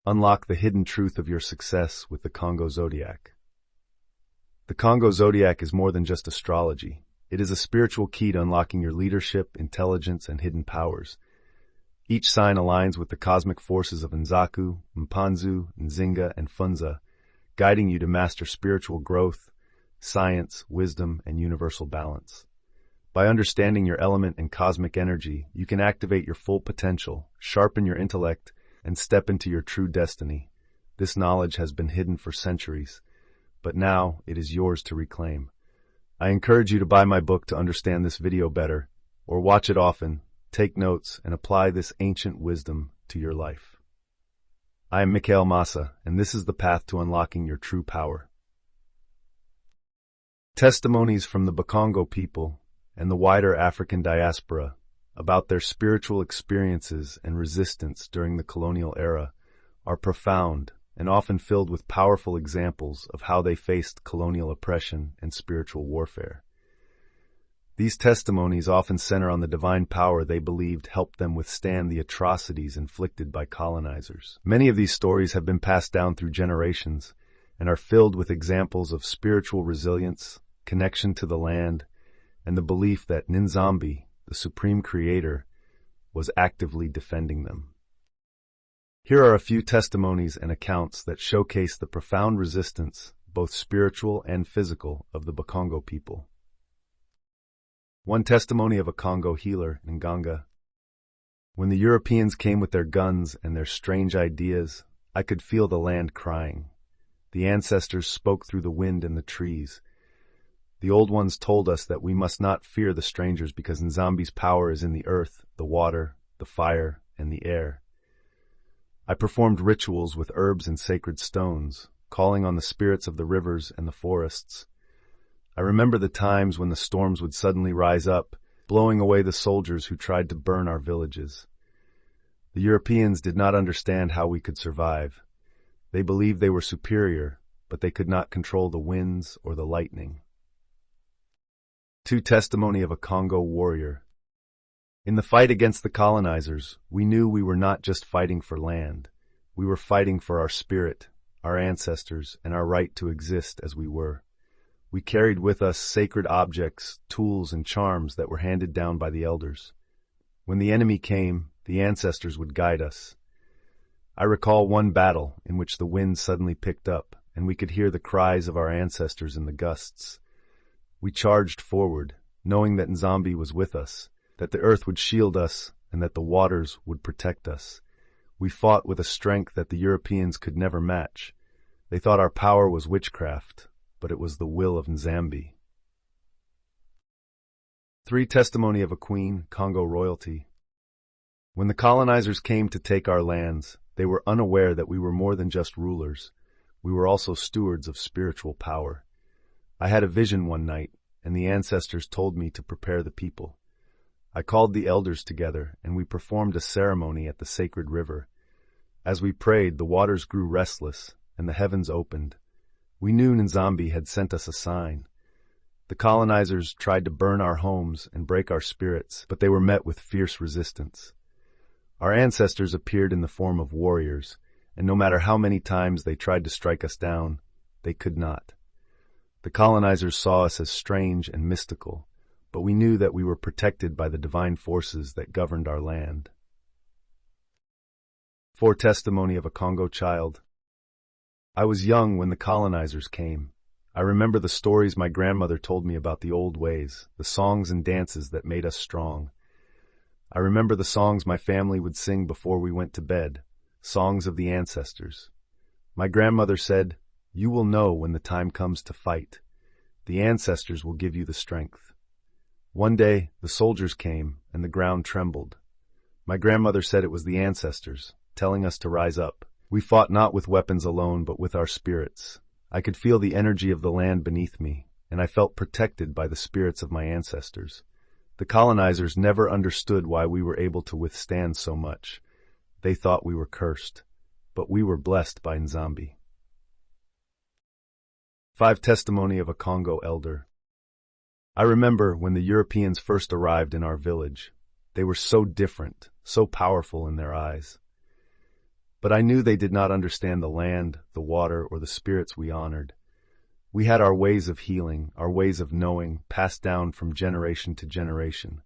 Unlock the hidden truth of your success with the Kongo Zodiac. The Kongo Zodiac is more than just astrology. It is a spiritual key to unlocking your leadership, intelligence, and hidden powers. Each sign aligns with the cosmic forces of Nzaku, Mpanzu, Nzinga, and Funza, guiding you to master spiritual growth, science, wisdom, and universal balance. By understanding your element and cosmic energy, you can activate your full potential, sharpen your intellect, and step into your true destiny. This knowledge has been hidden for centuries, but now it is yours to reclaim. I encourage you to buy my book to understand this video better, or watch it often, take notes, and apply this ancient wisdom to your life. I am Mikhail Massa, and this is the path to unlocking your true power. Testimonies from the Bakongo people and the wider African diaspora about their spiritual experiences and resistance during the colonial era are profound and often filled with powerful examples of how they faced colonial oppression and spiritual warfare. These testimonies often center on the divine power they believed helped them withstand the atrocities inflicted by colonizers. Many of these stories have been passed down through generations and are filled with examples of spiritual resilience, connection to the land, and the belief that Nzambi, the supreme creator, was actively defending them. Here are a few testimonies and accounts that showcase the profound resistance, both spiritual and physical, of the Bakongo people. One testimony of a Kongo healer, Nganga. When the Europeans came with their guns and their strange ideas, I could feel the land crying. The ancestors spoke through the wind and the trees. The old ones told us that we must not fear the strangers because Nzambi's power is in the earth, the water, the fire, and the air. I performed rituals with herbs and sacred stones, calling on the spirits of the rivers and the forests. I remember the times when the storms would suddenly rise up, blowing away the soldiers who tried to burn our villages. The Europeans did not understand how we could survive. They believed they were superior, but they could not control the winds or the lightning. Testimony of a Kongo warrior. In the fight against the colonizers, we knew we were not just fighting for land. We were fighting for our spirit, our ancestors, and our right to exist as we were. We carried with us sacred objects, tools, and charms that were handed down by the elders. When the enemy came, the ancestors would guide us. I recall one battle in which the wind suddenly picked up, and we could hear the cries of our ancestors in the gusts. We charged forward, knowing that Nzambi was with us, that the earth would shield us, and that the waters would protect us. We fought with a strength that the Europeans could never match. They thought our power was witchcraft, but it was the will of Nzambi. Testimony of a queen, Kongo royalty. When the colonizers came to take our lands, they were unaware that we were more than just rulers. We were also stewards of spiritual power. I had a vision one night, and the ancestors told me to prepare the people. I called the elders together, and we performed a ceremony at the sacred river. As we prayed, the waters grew restless, and the heavens opened. We knew Nzambi had sent us a sign. The colonizers tried to burn our homes and break our spirits, but they were met with fierce resistance. Our ancestors appeared in the form of warriors, and no matter how many times they tried to strike us down, they could not. The colonizers saw us as strange and mystical, but we knew that we were protected by the divine forces that governed our land. Testimony of a Kongo child. I was young when the colonizers came. I remember the stories my grandmother told me about the old ways, the songs and dances that made us strong. I remember the songs my family would sing before we went to bed, songs of the ancestors. My grandmother said, "You will know when the time comes to fight. The ancestors will give you the strength." One day, the soldiers came, and the ground trembled. My grandmother said it was the ancestors, telling us to rise up. We fought not with weapons alone, but with our spirits. I could feel the energy of the land beneath me, and I felt protected by the spirits of my ancestors. The colonizers never understood why we were able to withstand so much. They thought we were cursed, but we were blessed by Nzambi. Testimony of a Kongo elder. I remember when the Europeans first arrived in our village. They were so different, so powerful in their eyes. But I knew they did not understand the land, the water, or the spirits we honored. We had our ways of healing, our ways of knowing, passed down from generation to generation.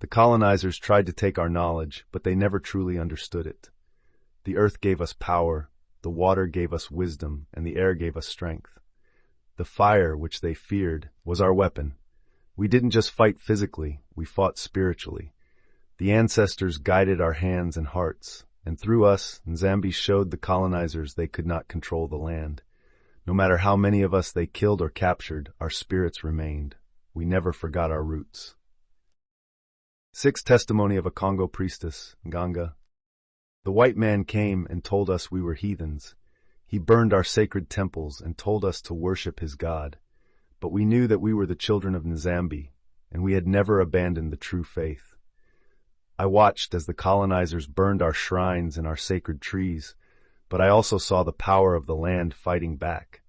The colonizers tried to take our knowledge, but they never truly understood it. The earth gave us power, the water gave us wisdom, and the air gave us strength. The fire, which they feared, was our weapon. We didn't just fight physically, we fought spiritually. The ancestors guided our hands and hearts, and through us, Nzambi showed the colonizers they could not control the land. No matter how many of us they killed or captured, our spirits remained. We never forgot our roots. 6. Testimony of a Kongo priestess, Nganga. The white man came and told us we were heathens. He burned our sacred temples and told us to worship his God. But we knew that we were the children of Nzambi, and we had never abandoned the true faith. I watched as the colonizers burned our shrines and our sacred trees, but I also saw the power of the land fighting back.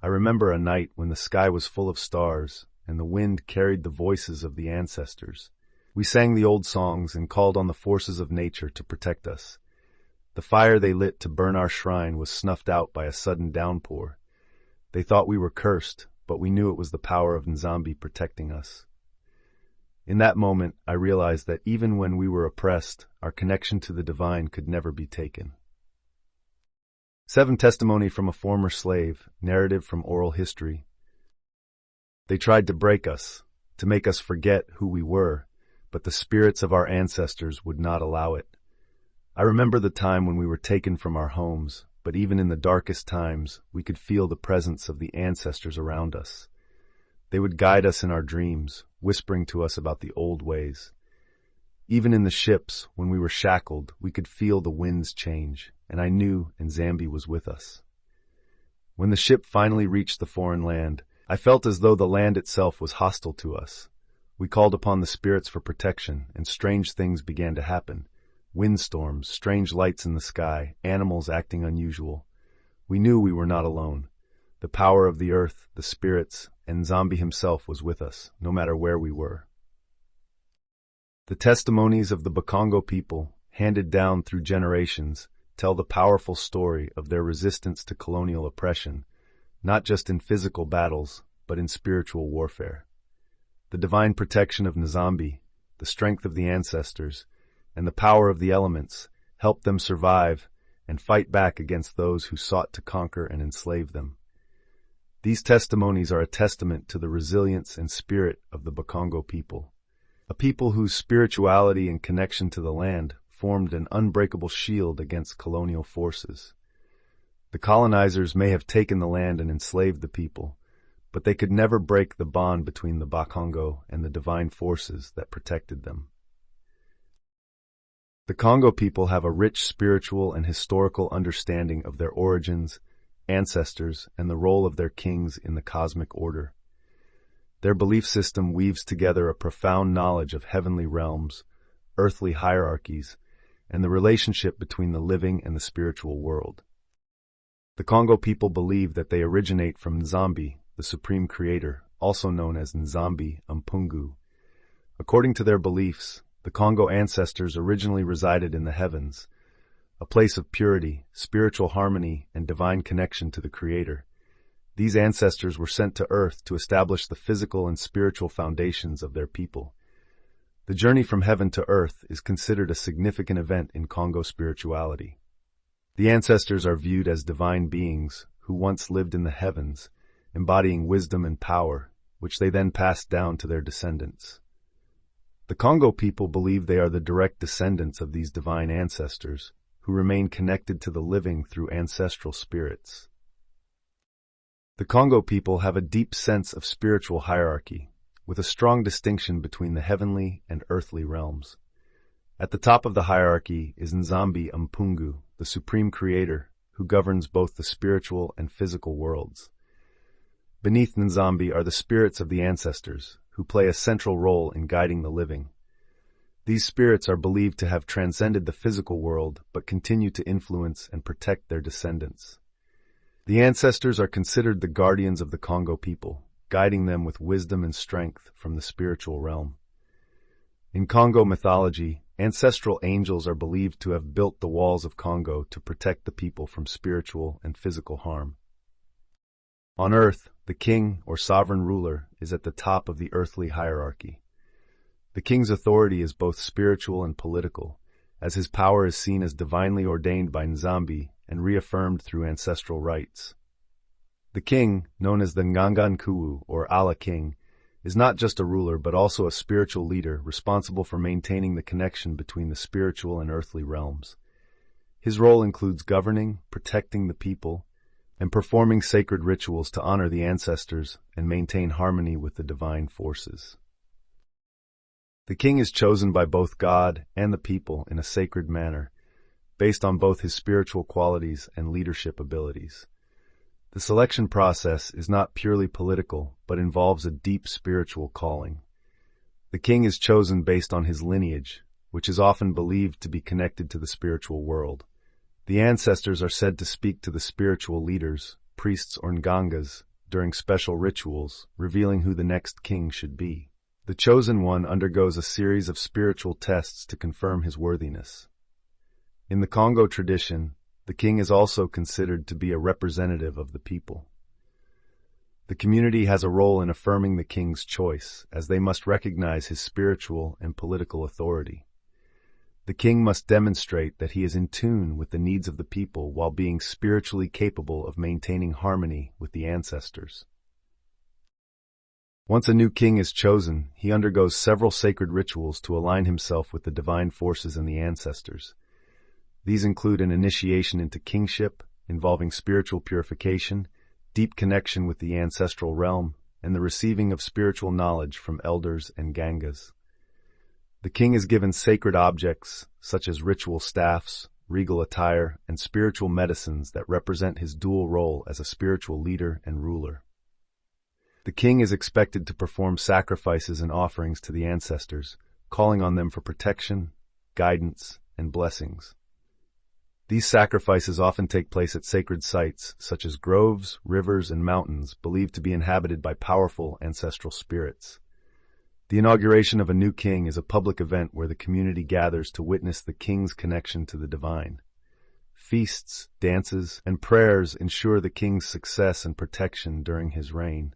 I remember a night when the sky was full of stars, and the wind carried the voices of the ancestors. We sang the old songs and called on the forces of nature to protect us. The fire they lit to burn our shrine was snuffed out by a sudden downpour. They thought we were cursed, but we knew it was the power of Nzambi protecting us. In that moment, I realized that even when we were oppressed, our connection to the divine could never be taken. 7. Testimony from a former slave, narrative from oral history. They tried to break us, to make us forget who we were, but the spirits of our ancestors would not allow it. I remember the time when we were taken from our homes, but even in the darkest times, we could feel the presence of the ancestors around us. They would guide us in our dreams, whispering to us about the old ways. Even in the ships, when we were shackled, we could feel the winds change, and I knew Nzambi was with us. When the ship finally reached the foreign land, I felt as though the land itself was hostile to us. We called upon the spirits for protection, and strange things began to happen. Windstorms, strange lights in the sky, animals acting unusual. We knew we were not alone. The power of the earth, the spirits, and Nzambi himself was with us, no matter where we were. The testimonies of the Bakongo people, handed down through generations, tell the powerful story of their resistance to colonial oppression, not just in physical battles, but in spiritual warfare. The divine protection of Nzambi, the strength of the ancestors, and the power of the elements helped them survive and fight back against those who sought to conquer and enslave them. These testimonies are a testament to the resilience and spirit of the Bakongo people, a people whose spirituality and connection to the land formed an unbreakable shield against colonial forces. The colonizers may have taken the land and enslaved the people, but they could never break the bond between the Bakongo and the divine forces that protected them. The Kongo people have a rich spiritual and historical understanding of their origins, ancestors, and the role of their kings in the cosmic order. Their belief system weaves together a profound knowledge of heavenly realms, earthly hierarchies, and the relationship between the living and the spiritual world. The Kongo people believe that they originate from Nzambi, the supreme creator, also known as Nzambi Mpungu. According to their beliefs, the Kongo ancestors originally resided in the heavens, a place of purity, spiritual harmony, and divine connection to the Creator. These ancestors were sent to Earth to establish the physical and spiritual foundations of their people. The journey from heaven to Earth is considered a significant event in Kongo spirituality. The ancestors are viewed as divine beings who once lived in the heavens, embodying wisdom and power, which they then passed down to their descendants. The Kongo people believe they are the direct descendants of these divine ancestors, who remain connected to the living through ancestral spirits. The Kongo people have a deep sense of spiritual hierarchy, with a strong distinction between the heavenly and earthly realms. At the top of the hierarchy is Nzambi Mpungu, the supreme creator, who governs both the spiritual and physical worlds. Beneath Nzambi are the spirits of the ancestors, who play a central role in guiding the living. These spirits are believed to have transcended the physical world, but continue to influence and protect their descendants. The ancestors are considered the guardians of the Kongo people, guiding them with wisdom and strength from the spiritual realm. In Kongo mythology, ancestral angels are believed to have built the walls of Kongo to protect the people from spiritual and physical harm. On Earth, the king or sovereign ruler is at the top of the earthly hierarchy. The king's authority is both spiritual and political, as his power is seen as divinely ordained by Nzambi and reaffirmed through ancestral rites. The king, known as the Ngangankuu or Allah King, is not just a ruler but also a spiritual leader responsible for maintaining the connection between the spiritual and earthly realms. His role includes governing, protecting the people, and performing sacred rituals to honor the ancestors and maintain harmony with the divine forces. The king is chosen by both God and the people in a sacred manner, based on both his spiritual qualities and leadership abilities. The selection process is not purely political, but involves a deep spiritual calling. The king is chosen based on his lineage, which is often believed to be connected to the spiritual world. The ancestors are said to speak to the spiritual leaders, priests or ngangas, during special rituals, revealing who the next king should be. The chosen one undergoes a series of spiritual tests to confirm his worthiness. In the Kongo tradition, the king is also considered to be a representative of the people. The community has a role in affirming the king's choice, as they must recognize his spiritual and political authority. The king must demonstrate that he is in tune with the needs of the people while being spiritually capable of maintaining harmony with the ancestors. Once a new king is chosen, he undergoes several sacred rituals to align himself with the divine forces and the ancestors. These include an initiation into kingship, involving spiritual purification, deep connection with the ancestral realm, and the receiving of spiritual knowledge from elders and gangas. The king is given sacred objects, such as ritual staffs, regal attire, and spiritual medicines that represent his dual role as a spiritual leader and ruler. The king is expected to perform sacrifices and offerings to the ancestors, calling on them for protection, guidance, and blessings. These sacrifices often take place at sacred sites, such as groves, rivers, and mountains, believed to be inhabited by powerful ancestral spirits. The inauguration of a new king is a public event where the community gathers to witness the king's connection to the divine. Feasts, dances, and prayers ensure the king's success and protection during his reign.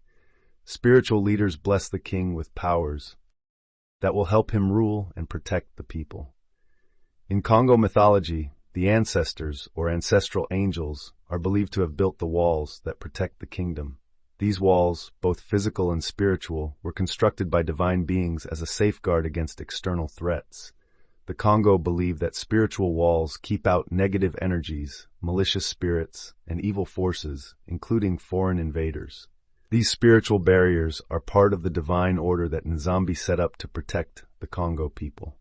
Spiritual leaders bless the king with powers that will help him rule and protect the people. In Kongo mythology, the ancestors, or ancestral angels, are believed to have built the walls that protect the kingdom. These walls, both physical and spiritual, were constructed by divine beings as a safeguard against external threats. The Kongo believe that spiritual walls keep out negative energies, malicious spirits, and evil forces, including foreign invaders. These spiritual barriers are part of the divine order that Nzambi set up to protect the Kongo people.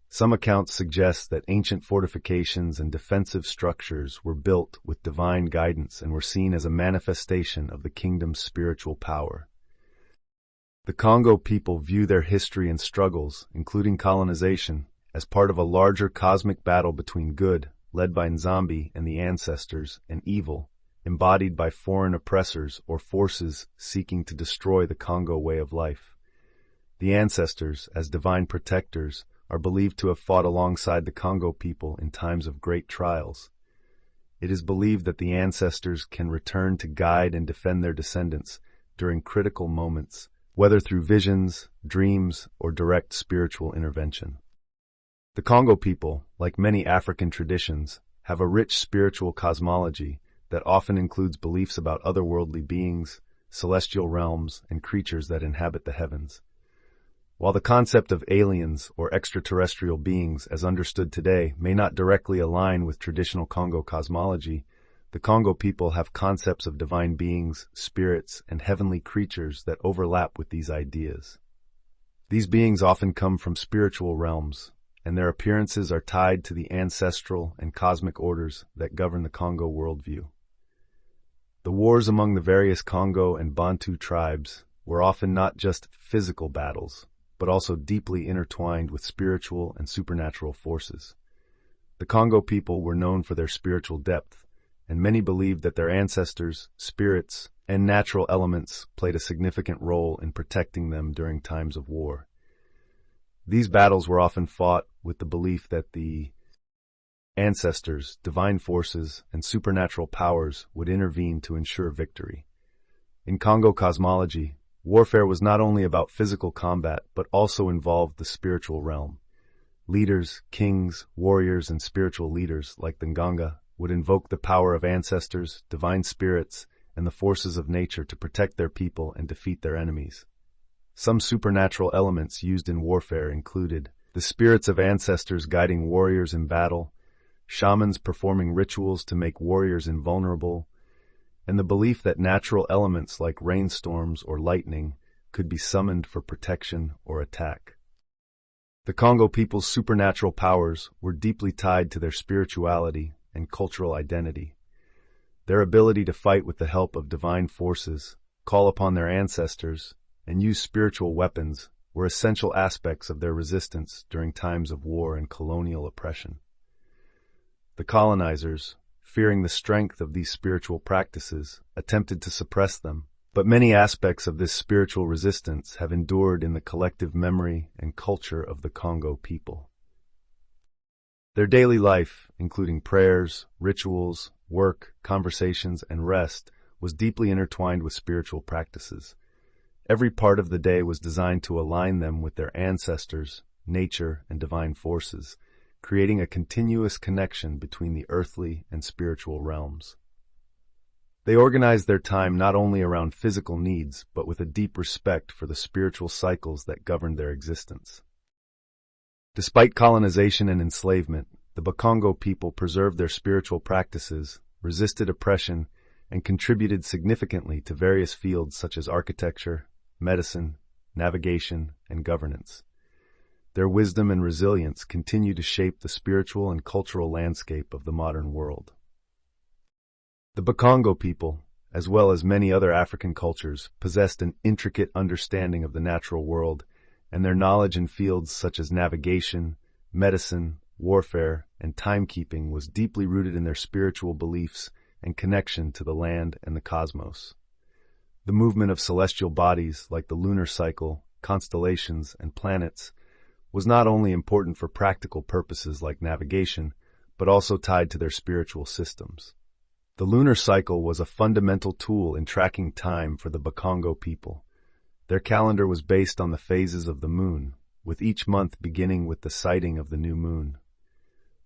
Some accounts suggest that ancient fortifications and defensive structures were built with divine guidance and were seen as a manifestation of the kingdom's spiritual power. The Kongo people view their history and struggles, including colonization, as part of a larger cosmic battle between good, led by Nzambi and the ancestors, and evil, embodied by foreign oppressors or forces seeking to destroy the Kongo way of life. The ancestors, as divine protectors, are believed to have fought alongside the Kongo people in times of great trials. It is believed that the ancestors can return to guide and defend their descendants during critical moments, whether through visions, dreams, or direct spiritual intervention. The Kongo people, like many African traditions, have a rich spiritual cosmology that often includes beliefs about otherworldly beings, celestial realms, and creatures that inhabit the heavens. While the concept of aliens or extraterrestrial beings as understood today may not directly align with traditional Kongo cosmology, the Kongo people have concepts of divine beings, spirits, and heavenly creatures that overlap with these ideas. These beings often come from spiritual realms, and their appearances are tied to the ancestral and cosmic orders that govern the Kongo worldview. The wars among the various Kongo and Bantu tribes were often not just physical battles, but also deeply intertwined with spiritual and supernatural forces. The Kongo people were known for their spiritual depth, and many believed that their ancestors, spirits, and natural elements played a significant role in protecting them during times of war. These battles were often fought with the belief that the ancestors, divine forces, and supernatural powers would intervene to ensure victory. In Kongo cosmology, warfare was not only about physical combat but also involved the spiritual realm. Leaders, kings, warriors, and spiritual leaders like the Nganga would invoke the power of ancestors, divine spirits, and the forces of nature to protect their people and defeat their enemies. Some supernatural elements used in warfare included the spirits of ancestors guiding warriors in battle, shamans performing rituals to make warriors invulnerable, and the belief that natural elements like rainstorms or lightning could be summoned for protection or attack. The Kongo people's supernatural powers were deeply tied to their spirituality and cultural identity. Their ability to fight with the help of divine forces, call upon their ancestors, and use spiritual weapons were essential aspects of their resistance during times of war and colonial oppression. The colonizers, fearing the strength of these spiritual practices, attempted to suppress them, but many aspects of this spiritual resistance have endured in the collective memory and culture of the Kongo people. Their daily life, including prayers, rituals, work, conversations, and rest, was deeply intertwined with spiritual practices. Every part of the day was designed to align them with their ancestors, nature, and divine forces, creating a continuous connection between the earthly and spiritual realms. They organized their time not only around physical needs, but with a deep respect for the spiritual cycles that governed their existence. Despite colonization and enslavement, the Bakongo people preserved their spiritual practices, resisted oppression, and contributed significantly to various fields such as architecture, medicine, navigation, and governance. Their wisdom and resilience continue to shape the spiritual and cultural landscape of the modern world. The Bakongo people, as well as many other African cultures, possessed an intricate understanding of the natural world, and their knowledge in fields such as navigation, medicine, warfare, and timekeeping was deeply rooted in their spiritual beliefs and connection to the land and the cosmos. The movement of celestial bodies like the lunar cycle, constellations, and planets was not only important for practical purposes like navigation, but also tied to their spiritual systems. The lunar cycle was a fundamental tool in tracking time for the Bakongo people. Their calendar was based on the phases of the moon, with each month beginning with the sighting of the new moon.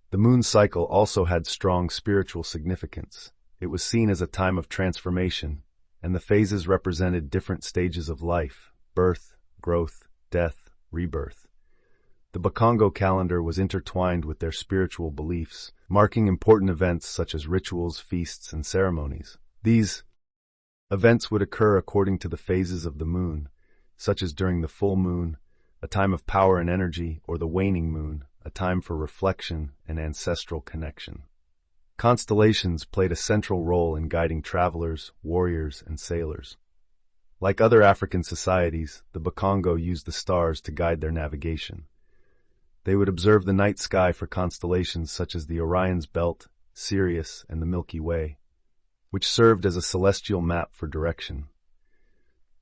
The moon cycle also had strong spiritual significance. It was seen as a time of transformation, and the phases represented different stages of life: birth, growth, death, rebirth. The Bakongo calendar was intertwined with their spiritual beliefs, marking important events such as rituals, feasts, and ceremonies. These events would occur according to the phases of the moon, such as during the full moon, a time of power and energy, or the waning moon, a time for reflection and ancestral connection. Constellations played a central role in guiding travelers, warriors, and sailors. Like other African societies, the Bakongo used the stars to guide their navigation. They would observe the night sky for constellations such as the Orion's Belt, Sirius, and the Milky Way, which served as a celestial map for direction.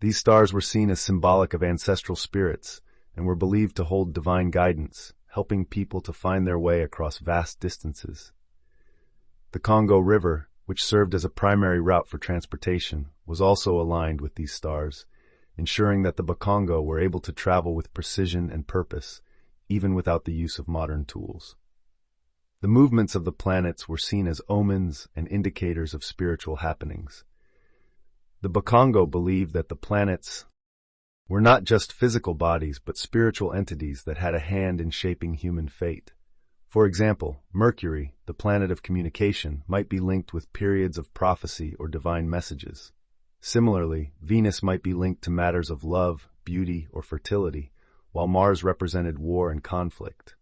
These stars were seen as symbolic of ancestral spirits and were believed to hold divine guidance, helping people to find their way across vast distances. The Kongo River, which served as a primary route for transportation, was also aligned with these stars, ensuring that the Bakongo were able to travel with precision and purpose, even without the use of modern tools. The movements of the planets were seen as omens and indicators of spiritual happenings. The Bakongo believed that the planets were not just physical bodies but spiritual entities that had a hand in shaping human fate. For example, Mercury, the planet of communication, might be linked with periods of prophecy or divine messages. Similarly, Venus might be linked to matters of love, beauty, or fertility, while Mars represented war and conflict.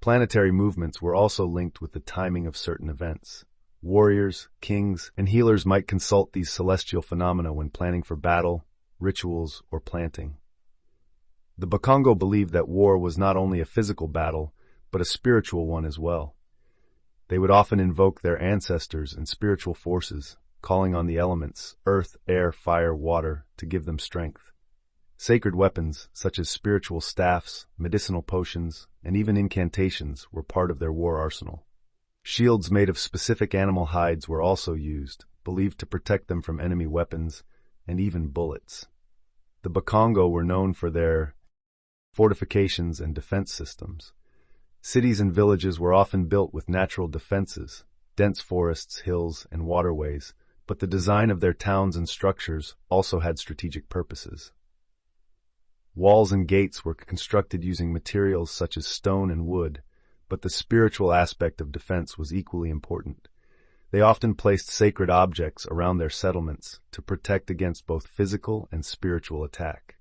Planetary movements were also linked with the timing of certain events. Warriors, kings, and healers might consult these celestial phenomena when planning for battle, rituals, or planting. The Bakongo believed that war was not only a physical battle, but a spiritual one as well. They would often invoke their ancestors and spiritual forces, calling on the elements, earth, air, fire, water, to give them strength. Sacred weapons, such as spiritual staffs, medicinal potions, and even incantations, were part of their war arsenal. Shields made of specific animal hides were also used, believed to protect them from enemy weapons, and even bullets. The Bakongo were known for their fortifications and defense systems. Cities and villages were often built with natural defenses, dense forests, hills, and waterways, but the design of their towns and structures also had strategic purposes. Walls and gates were constructed using materials such as stone and wood, but the spiritual aspect of defense was equally important. They often placed sacred objects around their settlements to protect against both physical and spiritual attack.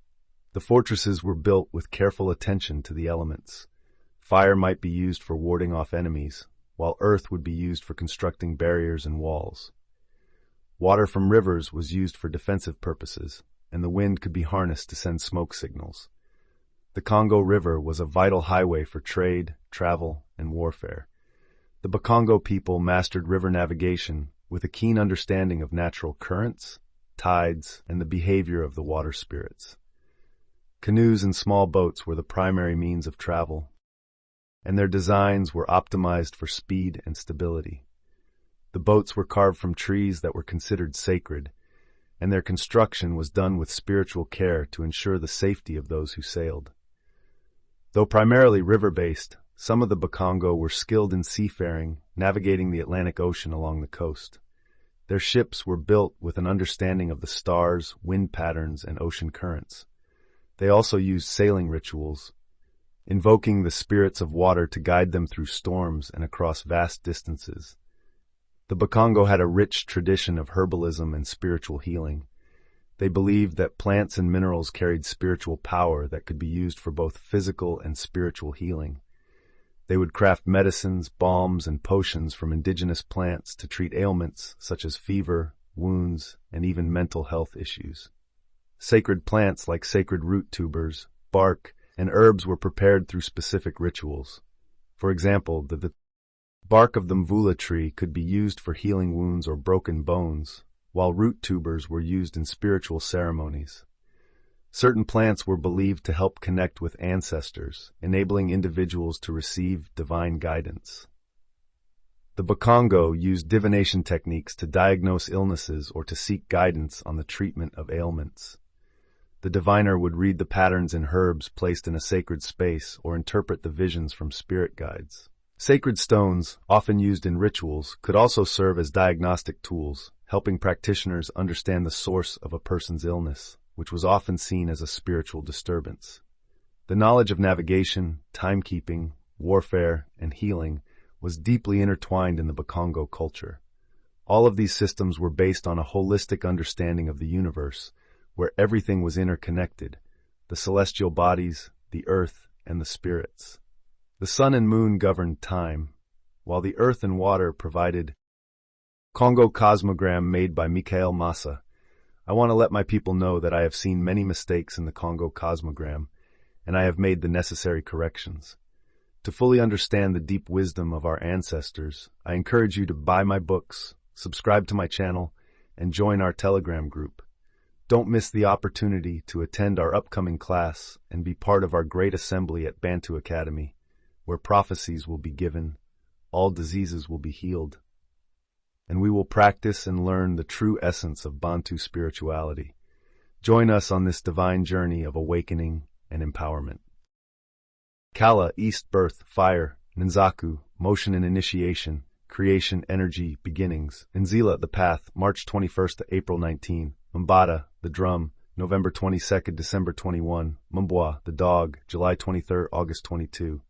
The fortresses were built with careful attention to the elements. Fire might be used for warding off enemies, while earth would be used for constructing barriers and walls. Water from rivers was used for defensive purposes, and the wind could be harnessed to send smoke signals. The Kongo River was a vital highway for trade, travel, and warfare. The Bakongo people mastered river navigation with a keen understanding of natural currents, tides, and the behavior of the water spirits. Canoes and small boats were the primary means of travel, and their designs were optimized for speed and stability. The boats were carved from trees that were considered sacred, and their construction was done with spiritual care to ensure the safety of those who sailed. Though primarily river-based, some of the Bakongo were skilled in seafaring, navigating the Atlantic Ocean along the coast. Their ships were built with an understanding of the stars, wind patterns, and ocean currents. They also used sailing rituals, invoking the spirits of water to guide them through storms and across vast distances. The Bakongo had a rich tradition of herbalism and spiritual healing. They believed that plants and minerals carried spiritual power that could be used for both physical and spiritual healing. They would craft medicines, balms, and potions from indigenous plants to treat ailments such as fever, wounds, and even mental health issues. Sacred plants like sacred root tubers, bark, and herbs were prepared through specific rituals. For example, the bark of the mvula tree could be used for healing wounds or broken bones, while root tubers were used in spiritual ceremonies. Certain plants were believed to help connect with ancestors, enabling individuals to receive divine guidance. The Bakongo used divination techniques to diagnose illnesses or to seek guidance on the treatment of ailments. The diviner would read the patterns in herbs placed in a sacred space or interpret the visions from spirit guides. Sacred stones, often used in rituals, could also serve as diagnostic tools, helping practitioners understand the source of a person's illness, which was often seen as a spiritual disturbance. The knowledge of navigation, timekeeping, warfare, and healing was deeply intertwined in the Bakongo culture. All of these systems were based on a holistic understanding of the universe, where everything was interconnected: the celestial bodies, the earth, and the spirits. The sun and moon governed time, while the earth and water provided. Kongo Cosmogram made by Michael Massa. I want to let my people know that I have seen many mistakes in the Kongo Cosmogram, and I have made the necessary corrections. To fully understand the deep wisdom of our ancestors, I encourage you to buy my books, subscribe to my channel, and join our Telegram group. Don't miss the opportunity to attend our upcoming class and be part of our great assembly at Bantu Academy, where prophecies will be given, all diseases will be healed, and we will practice and learn the true essence of Bantu spirituality. Join us on this divine journey of awakening and empowerment. Kala, East, Birth, Fire. Nzaku, Motion and Initiation. Creation, Energy, Beginnings. Nzila, the Path, March 21st to April 19. Mbada, the Drum, November 22nd, December 21. Mbwa, the Dog, July 23rd, August 22.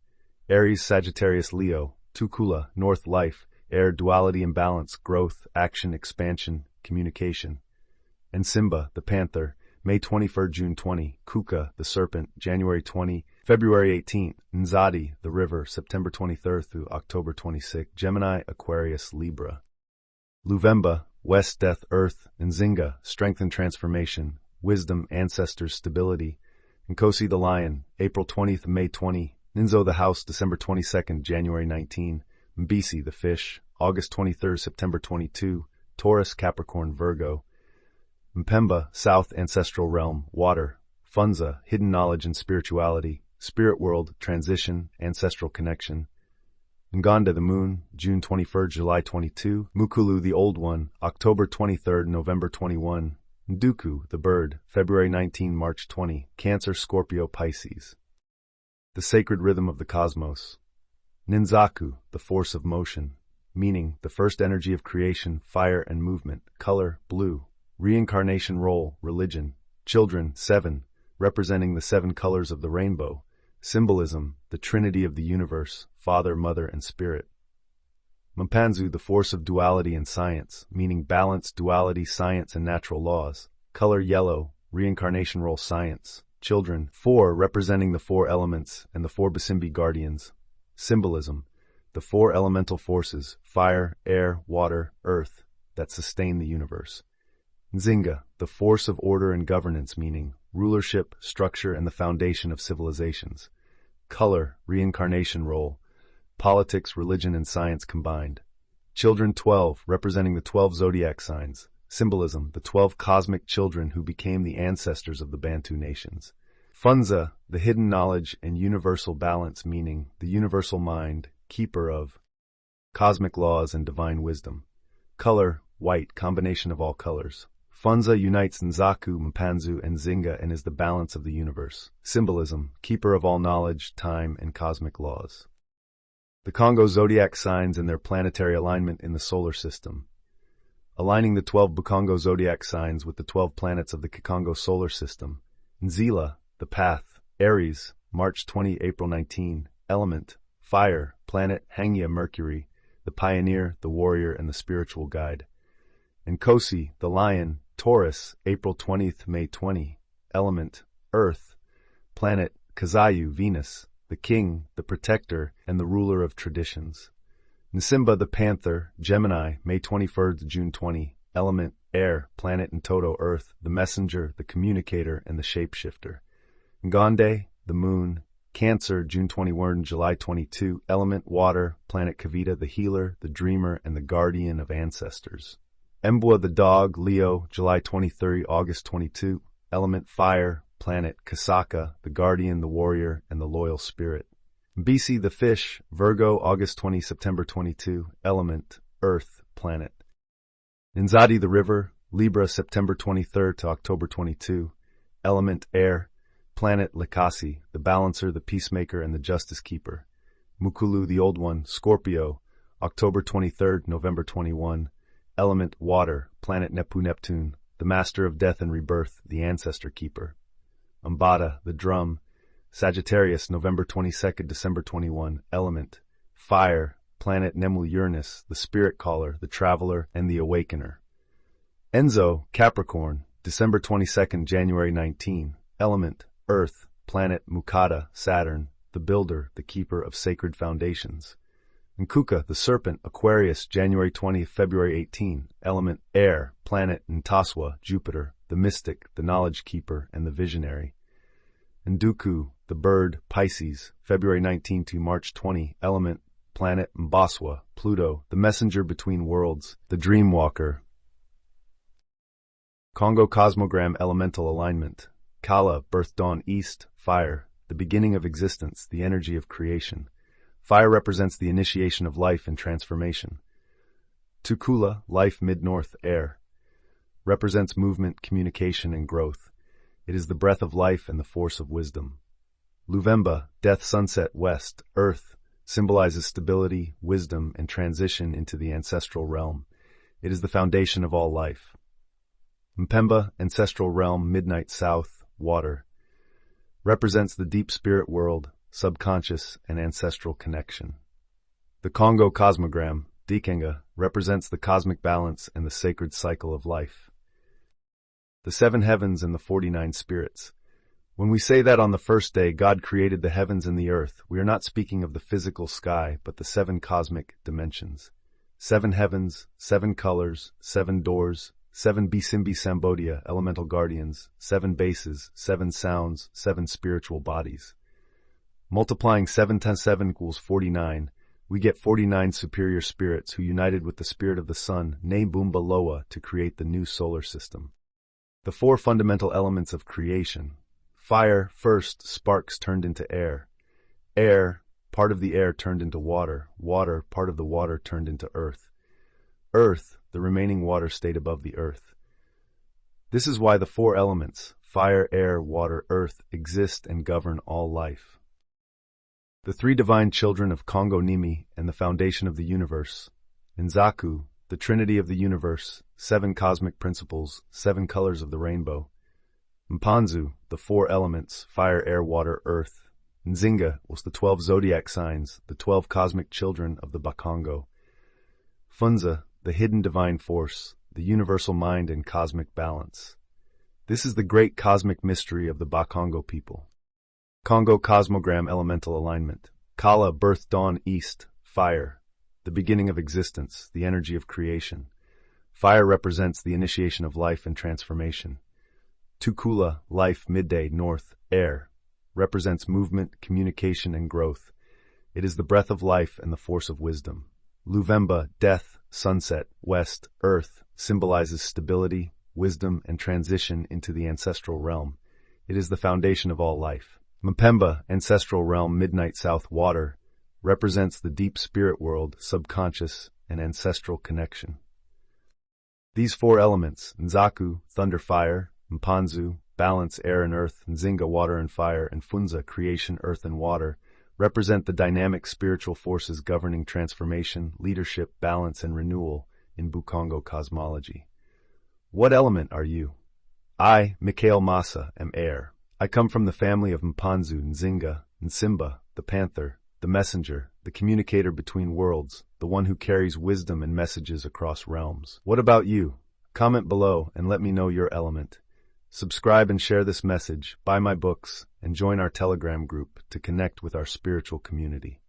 Aries, Sagittarius, Leo. Tukula, North, Life, Air, Duality and Balance, Growth, Action, Expansion, Communication. And Simba, the Panther, May 21st, June 20. Kuka, the Serpent, January 20, February 18th. Nzadi, the River, September 23rd through October 26th. Gemini, Aquarius, Libra. Luvemba, West, Death, Earth. Nzinga, Strength and Transformation, Wisdom, Ancestors, Stability. Nkosi, the Lion, April 20th, May 20. Ninzo, the House, December 22nd, January 19. Mbisi, the Fish, August 23rd, September 22. Taurus, Capricorn, Virgo. Mpemba, South, Ancestral Realm, Water, Funza, hidden knowledge and spirituality. Spirit world, transition, ancestral connection. Nganda, the moon, June 21, July 22. Mukulu, the old one, October 23, November 21. Nduku, the bird, February 19, March 20. Cancer, Scorpio, Pisces. The sacred rhythm of the cosmos. Ninzaku, the force of motion, meaning the first energy of creation, fire and movement. Color, blue. Reincarnation role, religion. Children, 7, representing the 7 colors of the rainbow. Symbolism, the trinity of the universe, Father, Mother, and Spirit. Mpanzu, the force of duality and science, meaning balance, duality, science, and natural laws. Color, yellow. Reincarnation role, science. Children, 4, representing the 4 elements and the 4 Basimbi guardians. Symbolism, the 4 elemental forces, fire, air, water, earth, that sustain the universe. Nzinga, the force of order and governance, meaning rulership, structure, and the foundation of civilizations. Color, reincarnation role, politics, religion, and science combined. Children, 12, representing the 12 zodiac signs. Symbolism, the 12 cosmic children who became the ancestors of the Bantu nations. Funza, the hidden knowledge and universal balance, meaning the universal mind, keeper of cosmic laws and divine wisdom. Color, white, combination of all colors. Funza unites Nzaku, Mpanzu, and Zinga and is the balance of the universe. Symbolism, keeper of all knowledge, time, and cosmic laws. The Kongo Zodiac signs and their planetary alignment in the solar system. Aligning the 12 Bukongo Zodiac signs with the 12 planets of the Kongo solar system. Nzila, the path. Aries, March 20, April 19. Element, fire. Planet, Hangya, Mercury, the pioneer, the warrior, and the spiritual guide. Nkosi, the lion. Taurus, April 20th, May 20. Element, earth. Planet, Kazayu, Venus, the king, the protector, and the ruler of traditions. Nsimba, the panther. Gemini, May 21st, June 20. Element, air. Planet, Ntoto, earth, the messenger, the communicator, and the shapeshifter. Ngonde, the moon. Cancer, June 21, July 22. Element, water. Planet, Kavita, the healer, the dreamer, and the guardian of ancestors. Mbwa, the dog. Leo, July 23, August 22. Element, fire. Planet, Kasaka, the guardian, the warrior, and the loyal spirit. Mbisi, the fish. Virgo, August 20, September 22. Element, earth. Planet. Nzadi, the river. Libra, September 23 to October 22. Element, air. Planet, Likasi, the balancer, the peacemaker, and the justice keeper. Mukulu, the old one. Scorpio, October 23, November 21. Element, water. Planet, Neptune, the master of death and rebirth, the ancestor keeper. Mbada, the drum. Sagittarius, November 22nd, December 21. Element, fire. Planet, Uranus, the spirit caller, the traveler, and the awakener. Enzo, Capricorn, December 22nd, January 19. Element, earth. Planet, Mukata, Saturn, the builder, the keeper of sacred foundations. Nkuka, the serpent. Aquarius, January 20, February 18. Element, air. Planet, Ntaswa, Jupiter, the mystic, the knowledge keeper, and the visionary. Nduku, the bird. Pisces, February 19 to March 20. Element, planet, Mbaswa, Pluto, the messenger between worlds, the dream walker. Kongo Cosmogram elemental alignment. Kala, birth, dawn, east. Fire, the beginning of existence, the energy of creation. Fire represents the initiation of life and transformation. Tukula, life, mid-north, air, represents movement, communication, and growth. It is the breath of life and the force of wisdom. Luvemba, death, sunset, west, earth, symbolizes stability, wisdom, and transition into the ancestral realm. It is the foundation of all life. Mpemba, ancestral realm, midnight, south, water, represents the deep spirit world, subconscious, and ancestral connection. The Kongo Cosmogram, Dikenga, represents the cosmic balance and the sacred cycle of life. The 7 heavens and the 49 spirits. When we say that on the first day God created the heavens and the earth, we are not speaking of the physical sky, but the 7 cosmic dimensions. 7 heavens, 7 colors, 7 doors, 7 Bisimbi Sambodia, elemental guardians, 7 bases, 7 sounds, 7 spiritual bodies. Multiplying 7 times 7 equals 49, we get 49 superior spirits who united with the spirit of the sun, Nebumba Loa, to create the new solar system. The 4 fundamental elements of creation. Fire, first, sparks turned into air. Air, part of the air turned into water. Water, part of the water turned into earth. Earth, the remaining water stayed above the earth. This is why the four elements, fire, air, water, earth, exist and govern all life. The three divine children of Kongo Nimi and the foundation of the universe. Nzaku, the trinity of the universe, 7 cosmic principles, 7 colors of the rainbow. Mpanzu, the 4 elements, fire, air, water, earth. Nzinga was the 12 zodiac signs, the 12 cosmic children of the Bakongo. Funza, the hidden divine force, the universal mind and cosmic balance. This is the great cosmic mystery of the Bakongo people. Kongo Cosmogram elemental alignment. Kala, birth, dawn, east, fire, the beginning of existence, the energy of creation. Fire represents the initiation of life and transformation. Tukula, life, midday, north, air, represents movement, communication, and growth. It is the breath of life and the force of wisdom. Luvemba, death, sunset, west, earth, symbolizes stability, wisdom, and transition into the ancestral realm. It is the foundation of all life. Mpemba, ancestral realm, midnight south, water, represents the deep spirit world, subconscious, and ancestral connection. These 4 elements, Nzaku, thunder, fire, Mpanzu, balance, air and earth, Nzinga, water and fire, and Funza, creation, earth and water, represent the dynamic spiritual forces governing transformation, leadership, balance, and renewal in Bukongo cosmology. What element are you? I, Mikhail Massa, am air. I come from the family of Mpanzu, Nzinga, Nsimba, the panther, the messenger, the communicator between worlds, the one who carries wisdom and messages across realms. What about you? Comment below and let me know your element. Subscribe and share this message, buy my books, and join our Telegram group to connect with our spiritual community.